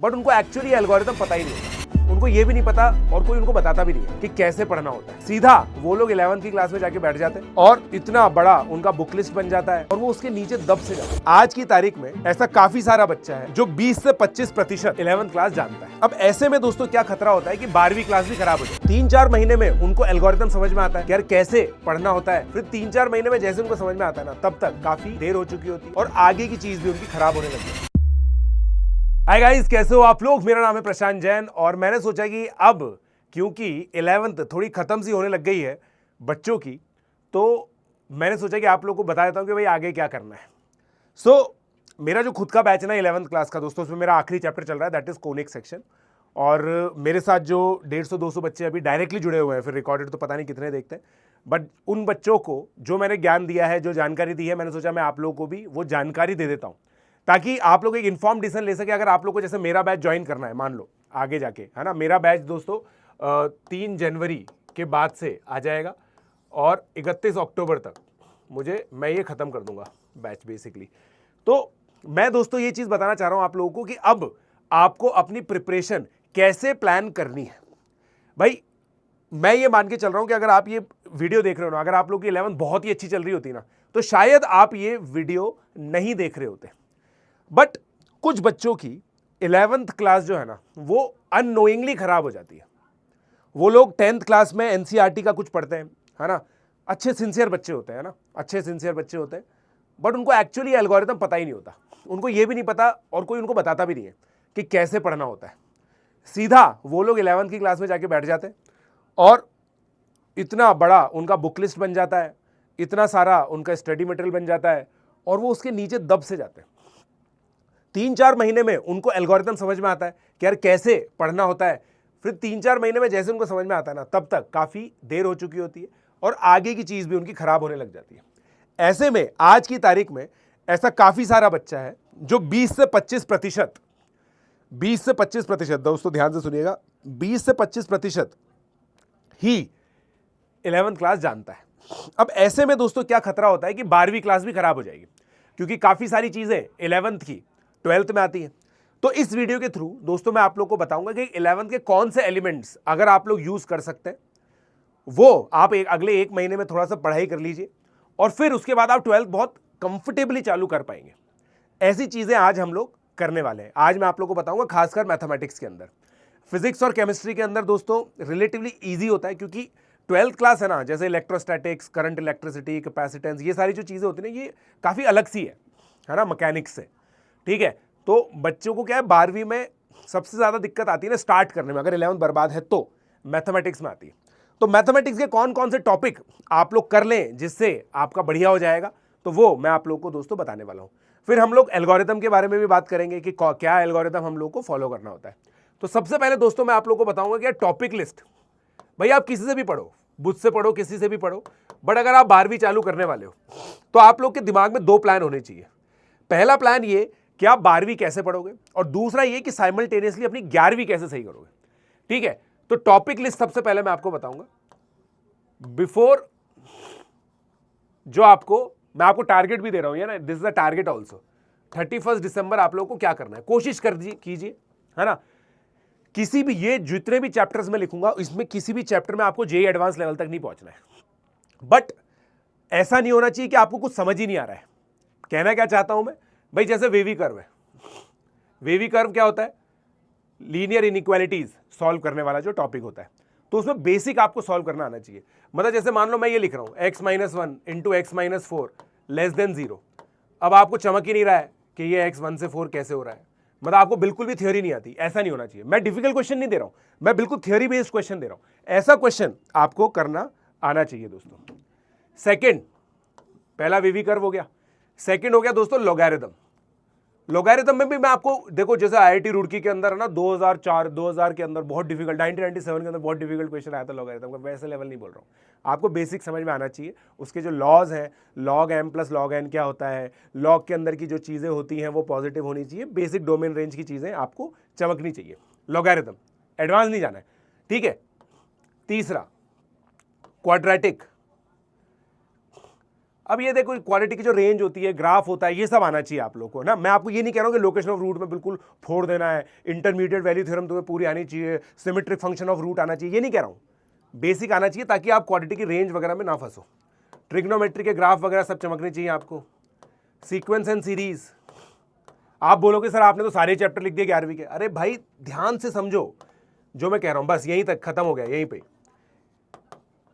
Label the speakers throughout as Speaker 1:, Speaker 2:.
Speaker 1: But उनको actually algorithm पता ही नहीं होता। उनको ये भी नहीं पता और कोई उनको बताता भी नहीं है कि कैसे पढ़ना होता है। सीधा वो लोग 11वीं की क्लास में जाके बैठ जाते हैं और इतना बड़ा उनका बुक लिस्ट बन जाता है और वो उसके नीचे दब से जाते हैं। आज की तारीख में ऐसा काफी सारा बच्चा है जो 20 से 25% 11वीं क्लास जानता है। अब ऐसे में दोस्तों क्या खतरा होता है कि 12वीं क्लास भी खराब हो जाए। 3-4 महीने में उनको एल्गोरिथम समझ में आता है कि यार कैसे पढ़ना होता है। फिर 3-4 महीने में जैसे उनको समझ में आता है ना, तब तक काफी देर हो चुकी होती है और आगे की चीज भी उनकी खराब होने लगती है। हाय गाइस, कैसे हो आप लोग? मेरा नाम है प्रशांत जैन और मैंने सोचा कि अब क्योंकि 11th थोड़ी खत्म सी होने लग गई है बच्चों की, तो मैंने सोचा कि आप लोग को बता देता हूं कि भाई आगे क्या करना है। मेरा जो खुद का बैच है ना 11th क्लास का दोस्तों, उसमें मेरा आखिरी चैप्टर चल रहा है, दैट इज कोनिक सेक्शन। और मेरे साथ जो 150-200 बच्चे अभी डायरेक्टली जुड़े हुए हैं, फिर रिकॉर्डेड तो पता नहीं कितने देखते हैं, बट उन बच्चों को जो मैंने ज्ञान दिया है, जो जानकारी दी है, मैंने सोचा मैं आप लोगों को भी वो जानकारी दे देता हूं ताकि आप लोग एक इन्फॉर्म डिसीजन ले सके। अगर आप लोग को जैसे मेरा बैच ज्वाइन करना है, मान लो आगे जाके, है ना, मेरा बैच दोस्तों 3 जनवरी के बाद से आ जाएगा और 31 अक्टूबर तक मैं ये ख़त्म कर दूंगा बैच बेसिकली। तो मैं दोस्तों ये चीज़ बताना चाह रहा हूँ आप लोगों को कि अब आपको अपनी प्रिपरेशन कैसे प्लान करनी है। भाई मैं ये मान के चल रहा हूँ कि अगर आप ये वीडियो देख रहे हो ना, अगर आप लोग की 11th बहुत ही अच्छी चल रही होती ना, तो शायद आप ये वीडियो नहीं देख रहे होते। बट कुछ बच्चों की 11th क्लास जो है ना, वो अननोइंगली खराब हो जाती है। वो लोग 10th क्लास में एनसीईआरटी का कुछ पढ़ते हैं, है ना, अच्छे सिंसियर बच्चे होते हैं ना, अच्छे सिंसियर बच्चे होते हैं, बट उनको एक्चुअली एल्गोरिथम पता ही नहीं होता। उनको ये भी नहीं पता और कोई उनको बताता भी नहीं है कि कैसे पढ़ना होता है। सीधा वो लोग 11th की क्लास में जाके बैठ जाते हैं और इतना बड़ा उनका बुक लिस्ट बन जाता है, इतना सारा उनका स्टडी मटेरियल बन जाता है और वो उसके नीचे दब से जाते हैं। 3-4 महीने में उनको एल्गोरिथम समझ में आता है कि यार कैसे पढ़ना होता है। फिर 3-4 महीने में जैसे उनको समझ में आता है ना, तब तक काफ़ी देर हो चुकी होती है और आगे की चीज़ भी उनकी खराब होने लग जाती है। ऐसे में आज की तारीख में ऐसा काफ़ी सारा बच्चा है जो 20 से 25% दोस्तों ध्यान से सुनिएगा, 20 से 25% ही 11th क्लास जानता है। अब ऐसे में दोस्तों क्या खतरा होता है कि 12वीं क्लास भी खराब हो जाएगी, क्योंकि काफ़ी सारी चीज़ें 11th की 12th में आती है। तो इस वीडियो के थ्रू दोस्तों मैं आप लोग को बताऊंगा कि 11th के कौन से एलिमेंट्स अगर आप लोग यूज कर सकते हैं, वो आप अगले 1 महीने में थोड़ा सा पढ़ाई कर लीजिए और फिर उसके बाद आप 12th बहुत कंफर्टेबली चालू कर पाएंगे। ऐसी चीजें आज हम लोग करने वाले हैं। आज मैं आप लोग को बताऊंगा, खासकर मैथमेटिक्स के अंदर। फिजिक्स और केमिस्ट्री के अंदर दोस्तों रिलेटिवली ईजी होता है, क्योंकि 12th क्लास है ना, जैसे इलेक्ट्रोस्टैटिक्स, करंट इलेक्ट्रिसिटी, कैपेसिटेंस, ये सारी जो चीजें होती है ना, ये काफी अलग सी है ना, मैकेनिक्स से। ठीक है, तो बच्चों को क्या है, 12वीं में सबसे ज्यादा दिक्कत आती है ना स्टार्ट करने में, अगर 11th बर्बाद है तो मैथमेटिक्स में आती है। तो मैथमेटिक्स के कौन कौन से टॉपिक आप लोग कर लें जिससे आपका बढ़िया हो जाएगा, तो वो मैं आप लोग को दोस्तों बताने वाला हूं। फिर हम लोग एल्गोरिथम के बारे में भी बात करेंगे कि क्या एल्गोरिथम हम लोग को फॉलो करना होता है। तो सबसे पहले दोस्तों मैं आप लोग को बताऊंगा कि टॉपिक लिस्ट, भाई आप किसी से भी पढ़ो, बुद्ध से पढ़ो, किसी से भी पढ़ो, बट अगर आप 12वीं चालू करने वाले हो तो आप लोग के दिमाग में 2 प्लान होने चाहिए। पहला प्लान ये कि आप 12वीं कैसे पढ़ोगे, और दूसरा ये कि साइमल्टेनियसली अपनी 11वीं कैसे सही करोगे। ठीक है, तो टॉपिक लिस्ट सबसे पहले मैं आपको बताऊंगा। बिफोर मैं आपको टारगेट भी दे रहा हूं, ये ना, this is a target also. 31 दिसंबर आप लोगों को क्या करना है, कोशिश कीजिए, है ना, किसी भी, ये जितने भी चैप्टर्स में लिखूंगा, इसमें किसी भी चैप्टर में आपको जेईई एडवांस लेवल तक नहीं पहुंचना है। बट ऐसा नहीं होना चाहिए कि आपको कुछ समझ ही नहीं आ रहा है। कहना क्या चाहता हूं मैं, भाई जैसे वेवी कर्व है, वेवी कर्व क्या होता है, लीनियर इनइक्वालिटीज सॉल्व करने वाला जो टॉपिक होता है, तो उसमें बेसिक आपको सॉल्व करना आना चाहिए। मतलब जैसे मान लो मैं ये लिख रहा हूं x-1 into x-4 less than 0। अब आपको चमक ही नहीं रहा है कि ये x1 से 4 कैसे हो रहा है, मतलब आपको बिल्कुल भी थ्योरी नहीं आती। ऐसा नहीं होना चाहिए। मैं डिफिकल्ट क्वेश्चन नहीं दे रहा हूं, मैं बिल्कुल थ्योरी बेस्ड क्वेश्चन दे रहा हूं। ऐसा क्वेश्चन आपको करना आना चाहिए दोस्तों। सेकेंड, पहला वेवी कर्व हो गया, सेकेंड हो गया दोस्तों लॉगरिथम। लॉगरिथम में भी मैं आपको, देखो जैसे आईआईटी रुड़की के अंदर है ना, 2004-2000 के अंदर बहुत डिफिकल्ट, 1997 के अंदर बहुत डिफिकल्ट क्वेश्चन आया था लॉगरिथम का। वैसे लेवल नहीं बोल रहा हूँ, आपको बेसिक समझ में आना चाहिए। उसके जो लॉज हैं, log M plus log N क्या होता है, लॉग के अंदर की जो चीज़ें होती हैं वो पॉजिटिव होनी चाहिए, बेसिक डोमेन रेंज की चीज़ें आपको चमकनी चाहिए। लॉगरिथम, एडवांस नहीं जाना है। ठीक है, तीसरा क्वाड्रेटिक। अब ये देखो क्वालिटी की जो रेंज होती है, ग्राफ होता है, ये सब आना चाहिए आप लोग को ना। मैं आपको ये नहीं कह रहा हूँ कि लोकेशन ऑफ रूट में बिल्कुल फोड़ देना है, इंटरमीडिएट वैल्यू थ्योरम तुम्हें पूरी आनी चाहिए, सिमेट्रिक फंक्शन ऑफ रूट आना चाहिए, ये नहीं कह रहा हूँ। बेसिक आना चाहिए ताकि आप क्वालिटी की रेंज वगैरह में ना फंसो। ट्रिग्नोमेट्री के ग्राफ वगैरह सब चमकने चाहिए आपको। सीक्वेंस एंड सीरीज, आप बोलोगे सर आपने तो सारे चैप्टर लिख दिए 11वीं के। अरे भाई ध्यान से समझो जो मैं कह रहा हूँ, बस यहीं तक खत्म हो गया, यहीं पे।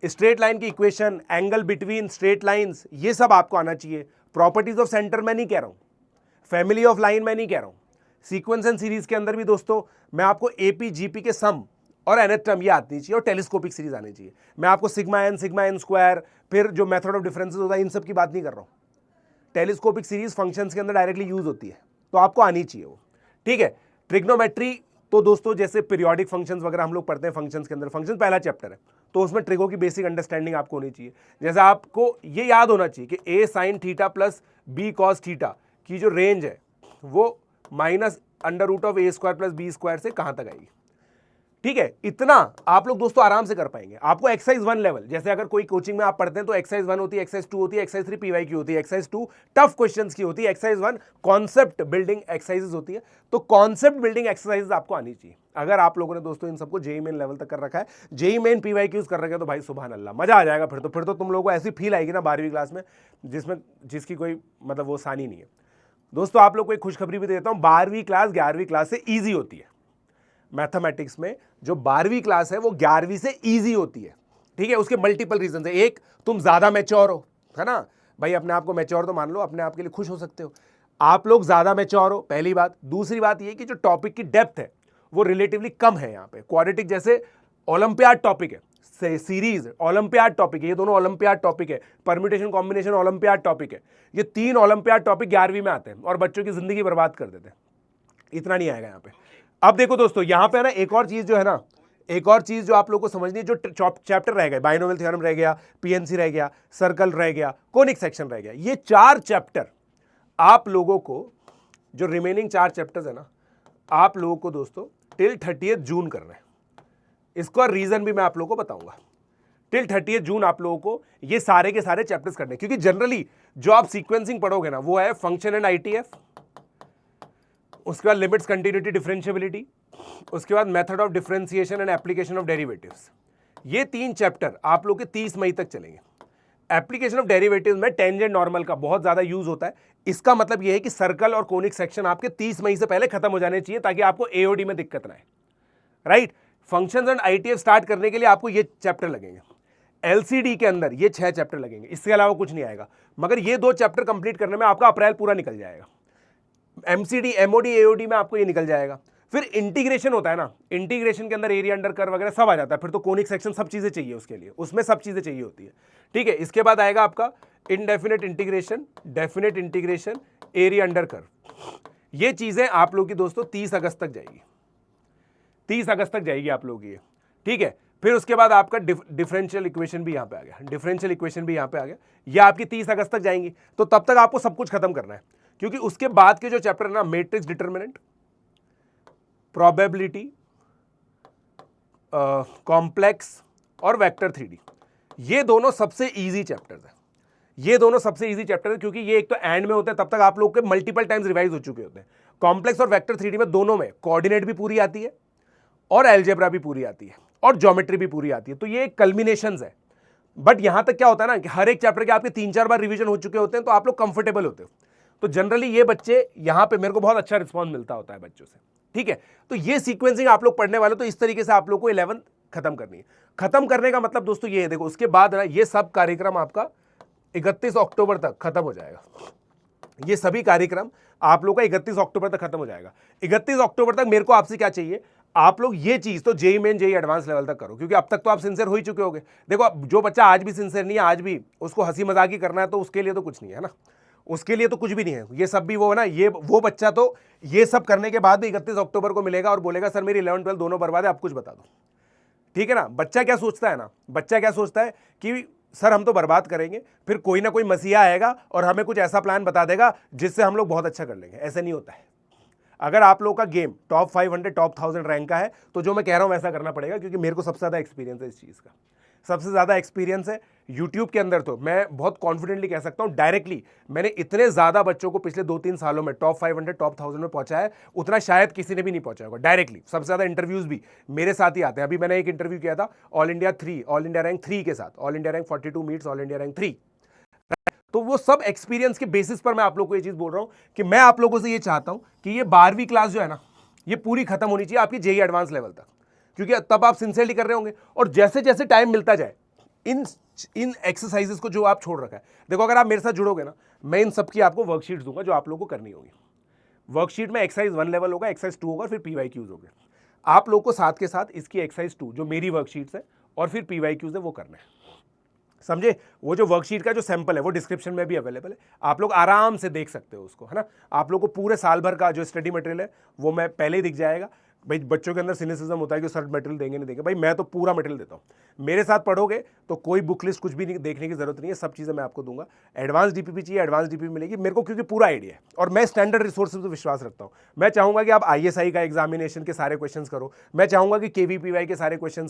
Speaker 1: स्ट्रेट लाइन की equation, angle between straight lines, ये सब आपको आना चाहिए। प्रॉपर्टीज ऑफ सेंटर मैं नहीं कह रहा हूं, फैमिली ऑफ लाइन मैं नहीं कह रहा हूं। सीक्वेंस एंड सीरीज के अंदर भी दोस्तों मैं आपको एपी जीपी के सम और nth टर्म ये आनी चाहिए और टेलीस्कोपिक सीरीज आनी चाहिए। मैं आपको सिग्मा एन स्क्वायर, फिर जो मेथड ऑफ डिफरेंसेस होता है, इन सब की बात नहीं कर रहा हूं। टेलीस्कोपिक सीरीज फंक्शंस के अंदर डायरेक्टली यूज होती है, तो आपको आनी चाहिए वो, ठीक है। ट्रिग्नोमेट्री तो दोस्तों जैसे पीरियोडिक फंक्शंस वगैरह हम लोग पढ़ते हैं फंक्शंस के अंदर, फंक्शन पहला चैप्टर है, तो उसमें ट्रिगो की बेसिक अंडरस्टैंडिंग आपको होनी चाहिए। जैसे आपको ये याद होना चाहिए कि A sine theta plus B cos theta की जो रेंज है वो minus under root of A square plus B square से कहां तक आएगी, ठीक है। इतना आप लोग दोस्तों आराम से कर पाएंगे। आपको एक्सरसाइज 1 लेवल, जैसे अगर कोई कोचिंग में आप पढ़ते हैं तो एक्सरसाइज 1 होती है, एक्सरसाइज 2 होती है, एक्सरसाइज 3 पीवाई की होती है, एक्सरसाइज 2 टफ क्वेश्चंस की होती है, एक्सरसाइज 1 कॉन्सेप्ट बिल्डिंग एक्सरसाइजेज होती है। तो कॉन्सेप्ट बिल्डिंग एक्सरसाइजेज आपको आनी चाहिए। अगर आप लोगों ने दोस्तों इन सबको जेई मेन लेवल तक कर रखा है, जेई मेन पीवाई क्यूज कर रखे हैं, तो भाई सुभान अल्लाह, मजा आ जाएगा। फिर तो तुम लोगों को ऐसी फील आएगी ना 12वीं क्लास में जिसकी कोई मतलब वो सानी नहीं है। दोस्तों आप लोग को एक खुशखबरी भी देता हूं, 12वीं क्लास 11वीं क्लास से ईजी होती है। मैथमेटिक्स में जो 12वीं क्लास है वो 11वीं से इजी होती है, ठीक है। उसके मल्टीपल रीजन है। एक, तुम ज्यादा मैच्योर हो, है ना भाई, अपने आप को मैच्योर तो मान लो, अपने आप के लिए खुश हो सकते हो, आप लोग ज्यादा मैच्योर हो, पहली बात। दूसरी बात ये कि जो टॉपिक की डेप्थ है वो रिलेटिवली कम है यहाँ पे। क्वाड्रेटिक जैसे ओलंपियाड टॉपिक है, सीरीज ओलंपियाड टॉपिक है, ये दोनों ओलंपियाड टॉपिक है, परम्यूटेशन कॉम्बिनेशन ओलंपियाड टॉपिक है। ये 3 ओलंपियाड टॉपिक 11वीं में आते हैं और बच्चों की जिंदगी बर्बाद कर देते हैं। इतना नहीं आएगा यहाँ पे। अब देखो दोस्तों यहां पे ना एक और चीज जो है ना, एक और चीज जो आप लोगों को समझनी है, जो चैप्टर रह गए, बाइनोमियल थ्योरम रह गया, पीएनसी रह गया, सर्कल रह गया, कोनिक सेक्शन रह गया, ये 4 चैप्टर आप लोगों को, जो रिमेनिंग 4 चैप्टर्स है ना, आप लोगों को दोस्तों टिल 30 जून करना है। इसका रीजन भी मैं आप लोगों को बताऊंगा। टिल 30 जून आप लोगों को ये सारे के सारे चैप्टर्स करने हैं, क्योंकि जनरली जो आप सीक्वेंसिंग पढ़ोगे ना वो है फंक्शन एंड आईटीएफ, उसके बाद लिमिट्स कंटिन्यूटी डिफरेंशिएबिलिटी, उसके बाद method of differentiation and application of derivatives. ये 3 चैप्टर आप लोग के 30 मई तक चलेंगे। एप्लीकेशन ऑफ डेरिवेटिव्स में टेंजेंट नॉर्मल का बहुत ज्यादा यूज होता है। इसका मतलब यह है कि सर्कल और कोनिक सेक्शन आपके 30 मई से पहले खत्म हो जाने चाहिए ताकि आपको एओडी में दिक्कत ना आए, right. Functions and ITF start करने के लिए आपको ये चैप्टर लगेंगे। एलसीडी के अंदर ये 6 चैप्टर लगेंगे, इसके अलावा कुछ नहीं आएगा। मगर ये 2 चैप्टर कंप्लीट करने में आपका अप्रैल पूरा निकल जाएगा। एमसीडी एमओडी एओडी में आपको ये निकल जाएगा। फिर इंटीग्रेशन होता है ना, इंटीग्रेशन के अंदर एरिया अंडर कर्व वगैरह सब आ जाता है। फिर तो कोनिक सेक्शन सब चीजें चाहिए उसके लिए, उसमें सब चीजें चाहिए होती है, ठीक है। इसके बाद आएगा आपका indefinite integration, definite integration, area under curve. ये चीजें आप लोग की दोस्तों 30 अगस्त तक जाएगी, 30 अगस्त तक जाएगी आप लोग ये, ठीक है। फिर उसके बाद आपका डिफरेंशियल इक्वेशन भी यहां पे आ गया, डिफरेंशियल इक्वेशन भी यहां पे आ गया। ये आपकी 30 अगस्त तक जाएंगी। तो तब तक आपको सब कुछ खत्म करना है, क्योंकि उसके बाद के जो चैप्टर है ना, मैट्रिक्स डिटरमिनेंट, प्रोबेबिलिटी, कॉम्प्लेक्स और वेक्टर 3D, ये दोनों सबसे इजी चैप्टर्स हैं। ये दोनों सबसे इजी चैप्टर है क्योंकि ये एक तो एंड में होते हैं, तब तक आप लोग के मल्टीपल टाइम्स रिवाइज हो चुके होते हैं। कॉम्प्लेक्स और वेक्टर 3D में दोनों में कोऑर्डिनेट भी पूरी आती है और अलजेब्रा भी पूरी आती है और ज्योमेट्री भी पूरी आती है। तो ये कल्मिनेशंस है। बट यहां तक क्या होता है ना कि हर एक चैप्टर के आपके 3-4 बार रिवीजन हो चुके होते हैं, तो आप लोग कंफर्टेबल होते हो। तो जनरली ये बच्चे यहां पे मेरे को बहुत अच्छा रिस्पॉन्स मिलता होता है बच्चों से, ठीक है। तो ये सीक्वेंसिंग आप लोग पढ़ने वाले, तो इस तरीके से आप लोग को 11th खत्म करनी है। खत्म करने का मतलब दोस्तों ये है, देखो उसके बाद ना ये सब कार्यक्रम आपका 31 अक्टूबर तक खत्म हो जाएगा। ये सभी कार्यक्रम आप लोग का 31 अक्टूबर तक खत्म हो जाएगा। 31 अक्टूबर तक मेरे को आपसे क्या चाहिए, आप लोग ये चीज तो JEE Main JEE advance level तक करो, क्योंकि अब तक तो आप सिंसियर हो ही चुके होगे। देखो जो बच्चा आज भी सिंसियर नहीं है, आज भी उसको हंसी मजाक ही करना है, तो उसके लिए तो कुछ नहीं है ना, उसके लिए तो कुछ भी नहीं है। ये सब भी वो है ना, ये वो बच्चा तो ये सब करने के बाद भी 31 अक्टूबर को मिलेगा और बोलेगा सर मेरी 11 12 दोनों बर्बाद है, आप कुछ बता दो, ठीक है ना। बच्चा क्या सोचता है ना, बच्चा क्या सोचता है कि सर हम तो बर्बाद करेंगे, फिर कोई ना कोई मसीहा आएगा और हमें कुछ ऐसा प्लान बता देगा जिससे हम लोग बहुत अच्छा कर लेंगे। ऐसा नहीं होता है। अगर आप लोग का गेम टॉप 500 टॉप 1000 रैंक का है, तो जो मैं कह रहा हूं वैसा करना पड़ेगा, क्योंकि मेरे को सबसे ज्यादा एक्सपीरियंस है इस चीज का। सबसे ज़्यादा एक्सपीरियंस है यूट्यूब के अंदर। तो मैं बहुत कॉन्फिडेंटली कह सकता हूँ डायरेक्टली, मैंने इतने ज़्यादा बच्चों को पिछले 2-3 सालों में टॉप 500 टॉप 1000 में पहुंचा है, उतना शायद किसी ने भी नहीं पहुंचा होगा डायरेक्टली। सबसे ज़्यादा इंटरव्यूज़ भी मेरे साथ ही आते हैं। अभी मैंने एक इंटरव्यू किया था ऑल इंडिया रैंक 3 के साथ, all India rank 42 meets all India rank 3। तो वो सब एक्सपीरियंस के बेसिस पर मैं आप लोगों को ये चीज़ बोल रहा हूँ कि मैं आप लोगों से ये चाहता हूँ कि ये 12वीं क्लास जो है ना, ये पूरी खत्म होनी चाहिए आपकी जेईई एडवांस लेवल तक, क्योंकि तब आप सिंसियरली कर रहे होंगे। और जैसे जैसे टाइम मिलता जाए इन एक्सरसाइजेस को जो आप छोड़ रखा है, देखो अगर आप मेरे साथ जुड़ोगे ना, मैं इन सब की आपको वर्कशीट्स दूंगा जो आप लोगों को करनी होगी। वर्कशीट में एक्सरसाइज 1 लेवल होगा, एक्सरसाइज 2 होगा, फिर पीवाईक्यूज होंगे। आप लोग को साथ के साथ इसकी एक्सरसाइज 2 जो मेरी वर्कशीट्स है और फिर पीवाईक्यूज है वो करना है, समझे। वो जो वर्कशीट का जो सैंपल है वो डिस्क्रिप्शन में भी अवेलेबल है, आप लोग आराम से देख सकते हो उसको, है ना। आप लोग को पूरे साल भर का जो स्टडी मटेरियल है वो मैं पहले ही दिख जाएगा। भाई बच्चों के अंदर सिनिसिज्म होता है कि सर मटेरियल देंगे नहीं देंगे, भाई मैं तो पूरा मटेरियल देता हूँ। मेरे साथ पढ़ोगे तो कोई बुक लिस्ट कुछ भी नहीं देखने की जरूरत नहीं है, सब चीज़ें मैं आपको दूंगा। एडवांस डीपीपी चाहिए, एडवांस डीपीपी मिलेगी मेरे को, क्योंकि पूरा आइडिया है और मैं स्टैंडर्ड रिसोर्सेज पर विश्वास रखता हूँ। मैं चाहूँगा कि आप ISI का एग्जामिनेशन के सारे क्वेश्चन करो, मैं चाहूँगा कि KVPY के सारे क्वेश्चन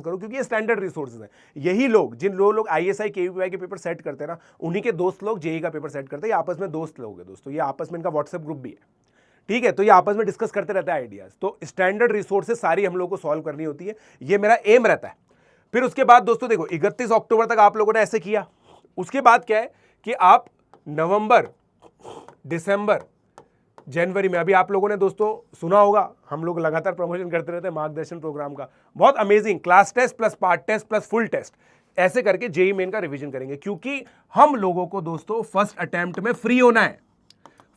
Speaker 1: करो, क्योंकि ये स्टैंडर्ड रिसोर्सेज हैं। यही लोग जिन लोग ISI KVPY के पेपर सेट करते हैं ना, उन्हीं के दोस्त लोग जेईई का पेपर सेट करते हैं। ये आपस में दोस्त लोग हैं दोस्तों, ये आपस में इनका व्हाट्सएप ग्रुप भी है, ठीक है। तो ये आपस में डिस्कस करते रहते हैं आइडियाज। तो स्टैंडर्ड रिसोर्सेज सारी हम लोग को सॉल्व करनी होती है, ये मेरा एम रहता है। फिर उसके बाद दोस्तों देखो 31 अक्टूबर तक आप लोगों ने ऐसे किया। उसके बाद क्या है कि आप नवंबर, दिसंबर, जनवरी में, अभी आप लोगों ने दोस्तों सुना होगा, हम लोग लगातार प्रमोशन करते रहते हैं मार्गदर्शन प्रोग्राम का, बहुत amazing class test plus part test plus full test, ऐसे करके जेईई मेन का रिवीजन करेंगे। क्योंकि हम लोगों को दोस्तों फर्स्ट अटेम्प्ट में फ्री होना है।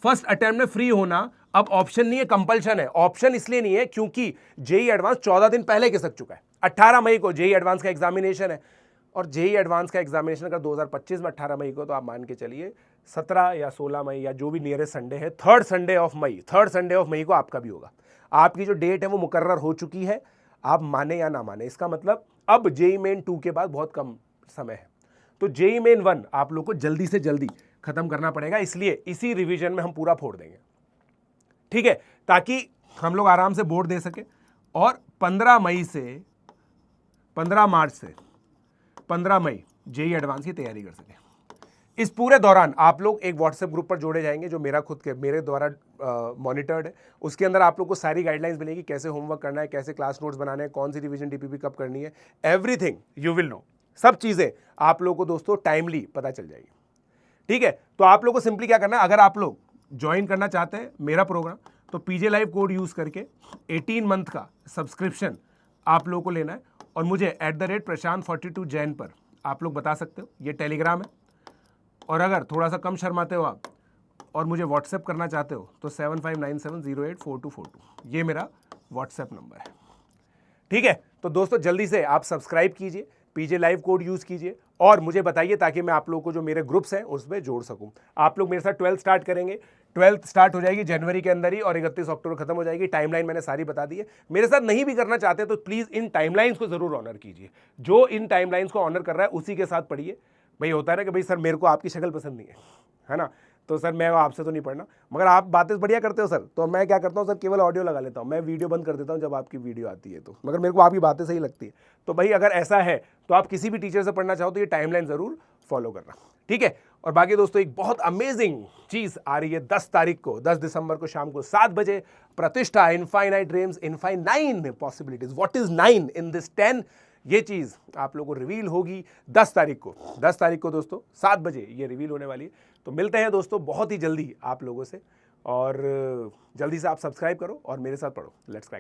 Speaker 1: फर्स्ट अटेम्प्ट में फ्री होना अब ऑप्शन नहीं है, कंपल्शन है। ऑप्शन इसलिए नहीं है क्योंकि जेईई एडवांस 14 दिन पहले खिसक चुका है। 18 मई को जेईई एडवांस का एग्जामिनेशन है, और जेईई एडवांस का एग्जामिनेशन अगर 2025 में 18 मई को, तो आप मान के चलिए 17 या 16 मई या जो भी नियरेस्ट संडे है, थर्ड संडे ऑफ मई को आपका भी होगा। आपकी जो डेट है वो मुकर्रर हो चुकी है, आप माने या ना माने। इसका मतलब अब जेईई मेन 2 के बाद बहुत कम समय है, तो जेईई मेन 1 आप लोग को जल्दी से जल्दी खत्म करना पड़ेगा। इसलिए इसी रिवीजन में हम पूरा फोड़ देंगे, ठीक है, ताकि हम लोग आराम से बोर्ड दे सके और 15 मार्च से 15 मई जेईई एडवांस की तैयारी कर सके। इस पूरे दौरान आप लोग एक व्हाट्सएप ग्रुप पर जोड़े जाएंगे जो मेरे द्वारा मॉनिटर्ड है। उसके अंदर आप लोग को सारी गाइडलाइंस मिलेगी, कैसे होमवर्क करना है, कैसे क्लास नोट्स बनाने हैं, कौन सी रिवीजन डीपीपी कब करनी है, एवरीथिंग यू विल नो। सब चीज़ें आप लोग को दोस्तों टाइमली पता चल जाएगी, ठीक है। तो आप लोग को सिंपली क्या करना है, अगर आप लोग ज्वाइन करना चाहते हैं मेरा प्रोग्राम, तो PJ लाइव कोड यूज़ करके 18 मंथ का सब्सक्रिप्शन आप लोगों को लेना है, और मुझे @प्रशांत42 जैन पर आप लोग बता सकते हो, ये टेलीग्राम है। और अगर थोड़ा सा कम शर्माते हो आप और मुझे व्हाट्सएप करना चाहते हो, तो 7597084242 ये मेरा व्हाट्सएप नंबर है, ठीक है। तो दोस्तों जल्दी से आप सब्सक्राइब कीजिए, PJ लाइव कोड यूज़ कीजिए और मुझे बताइए, ताकि मैं आप लोगों को जो मेरे ग्रुप्स हैं उसमें जोड़ सकूं। आप लोग मेरे साथ 12th स्टार्ट करेंगे, 12th स्टार्ट हो जाएगी जनवरी के अंदर ही, और 31 अक्टूबर खत्म हो जाएगी। टाइमलाइन मैंने सारी बता दी है। मेरे साथ नहीं भी करना चाहते तो प्लीज़ इन टाइमलाइंस को ज़रूर ऑनर कीजिए। जो इन टाइमलाइंस को ऑनर कर रहा है उसी के साथ पढ़िए। भाई होता है ना कि भाई सर मेरे को आपकी शक्ल पसंद नहीं है ना, तो सर मैं आपसे तो नहीं पढ़ना, मगर आप बातें बढ़िया करते हो सर, तो मैं क्या करता हूँ सर, केवल ऑडियो लगा लेता हूँ, मैं वीडियो बंद कर देता हूँ जब आपकी वीडियो आती है तो, मगर मेरे को आपकी बातें सही लगती है। तो भाई अगर ऐसा है तो आप किसी भी टीचर से पढ़ना चाहो तो ये टाइमलाइन ज़रूर फॉलो करना, ठीक है। और बाकी दोस्तों एक बहुत अमेजिंग चीज़ आ रही है 10 तारीख को, 10 दिसंबर को शाम को 7 बजे, Pratishtha infinite dreams infinite possibilities, what is 9 in this 10, ये चीज़ आप लोगों को रिवील होगी 10 तारीख को दोस्तों 7 बजे ये रिवील होने वाली है। तो मिलते हैं दोस्तों बहुत ही जल्दी आप लोगों से, और जल्दी से आप सब्सक्राइब करो और मेरे साथ पढ़ो। Let's crack.